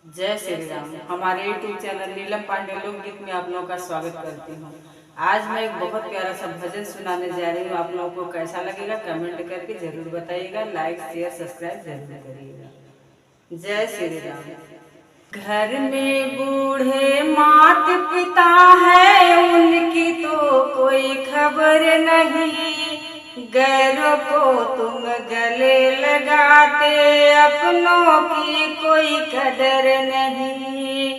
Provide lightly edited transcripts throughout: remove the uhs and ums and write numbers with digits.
जय श्री राम। हमारे YouTube channel नीलम पांडे लोकगीत में आप लोगों का स्वागत करती हूँ। आज मैं एक बहुत प्यारा सा भजन सुनाने जा रही हूँ। आप लोगों को कैसा लगेगा कमेंट करके जरूर बताइएगा। लाइक शेयर सब्सक्राइब जरूर करिएगा। जय श्री राम। घर में बूढ़े मात पिता है, उनकी तो कोई खबर नहीं। गैरों को तुम गले लगाते, अपनों की कोई कदर नहीं।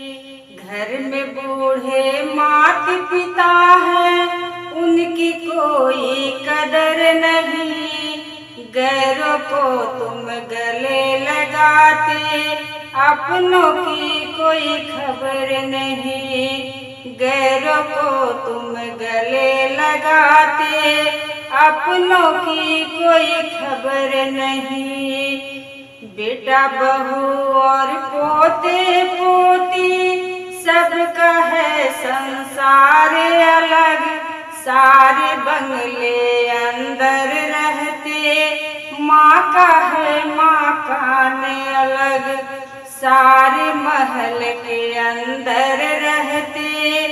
घर में बूढ़े मात पिता है, उनकी कोई कदर नहीं। गैरों को तुम गले लगाते, अपनों की कोई खबर नहीं। गैरों को तुम गले लगाते, अपनों की कोई खबर नहीं। बेटा बहू और पोते पोती सबका है संसार अलग। सारे बंगले अंदर रहते, माँ का है मकान अलग। सारे महल के अंदर रहते,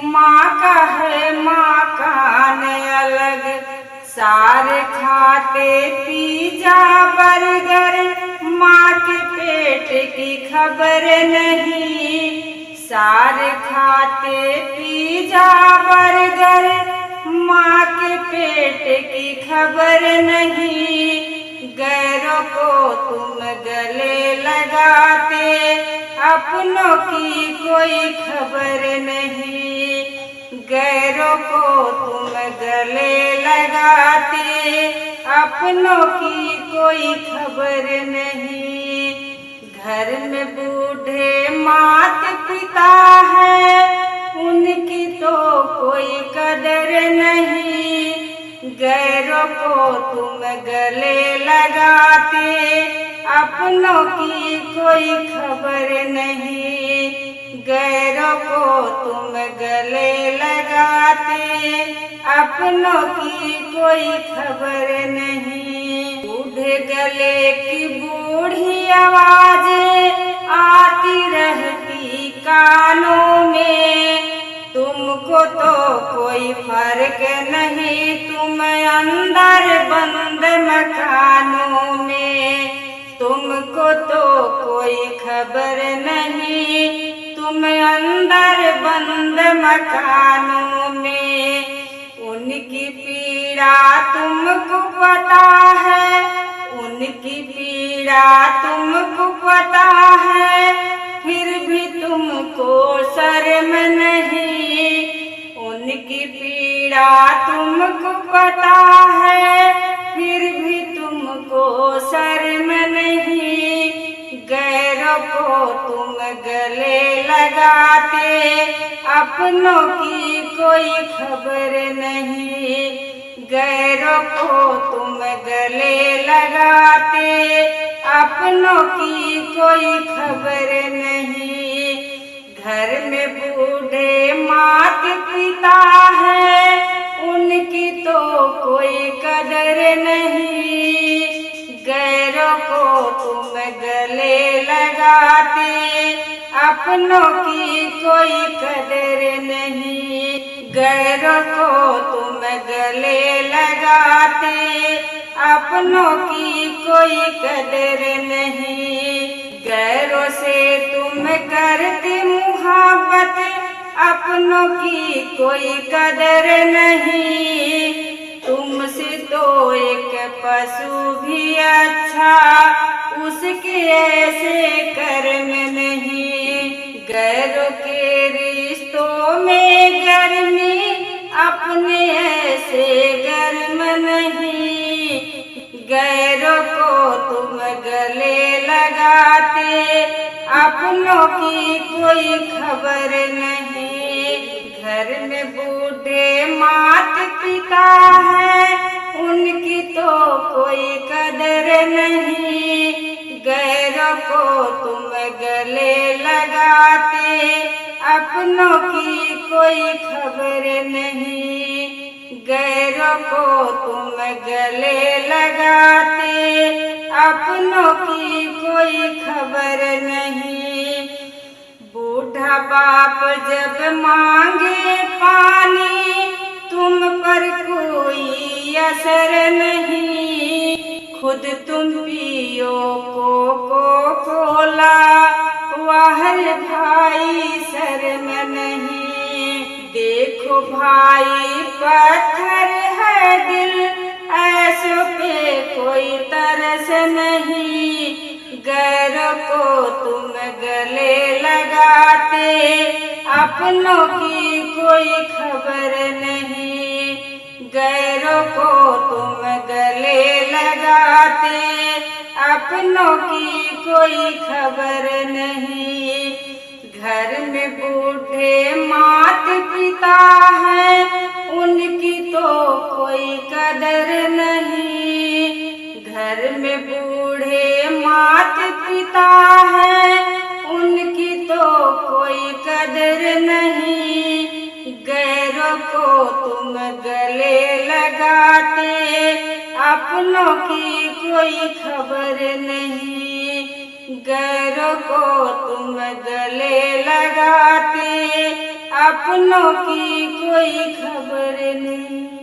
माँ का है मकान अलग। सारे खाते पिज़्ज़ा बर्गर, माँ के पेट की खबर नहीं। सारे खाते पिज़्ज़ा बर्गर, माँ के पेट की खबर नहीं। गैरों को तुम गले लगाते, अपनों की कोई खबर नहीं। गैरों को तुम गले लगाते, अपनों की कोई खबर नहीं। घर में बूढ़े मात पिता है, उनकी तो कोई कदर नहीं। गैरों को तुम गले लगाते, अपनों की कोई खबर नहीं। गैरों को तुम गले लगाते, अपनों की कोई खबर नहीं। बूढ़े गले की बूढ़ी आवाज़ें आती रहती कानों में। तुमको तो कोई फर्क नहीं, तुम अंदर बंद मकानों में। तुमको तो कोई खबर नहीं, तुम अंदर बंद मकानों में। उनकी पीड़ा तुमको पता है, उनकी पीड़ा तुमको पता है, फिर भी तुमको शर्म नहीं। उनकी पीड़ा तुमको पता है, फिर भी तुमको शर्म नहीं। गैरों को तुम गले लगाते, अपनों की कोई खबर नहीं। गैरों को तुम गले लगाते, अपनों की कोई खबर नहीं। घर में बूढ़े मात पिता है, उनकी तो कोई कदर नहीं। गैरों को तुम गले लगाते, अपनों की कोई कदर नहीं। गैरों को तुम गले लगाते, अपनों की कोई कदर नहीं। गैरों से तुम करते मुहब्बत, अपनों की कोई कदर नहीं। तुमसे तो एक पशु भी अच्छा, उसके ऐसे कर्म नहीं। गैरों के रिश्तों में गर्मी, अपने ऐसे गर्म नहीं। गैरों को तुम गले लगाते, अपनों की कोई खबर नहीं। घर में बूढ़े मात पिता है, उनकी तो कोई कदर नहीं। गैरों को तुम गले लगाते, अपनों की कोई खबर नहीं। गैरों को तुम गले लगाते, अपनों की कोई खबर नहीं। बूढ़ा बाप जब मांगे पानी तुम पर कोई असर नहीं, खुद तुम पियो कोको कोला वाहर भाई शर्म नहीं। देखो भाई पत्थर है दिल ऐसों पे कोई तरस नहीं, गैरों को तुम गले लगाते अपनों की कोई खबर नहीं, गैरों को तुम गले लगाते अपनों की कोई खबर नहीं। घर में बूढ़े मात पिता हैं उनकी तो कोई कदर नहीं, घर में बूढ़े मात पिता हैं उनकी तो कोई कदर नहीं, गैरों को तुम गले लगाते अपनों की कोई खबर नहीं, गैरों को तुम गले लगाते अपनों की कोई खबर नहीं।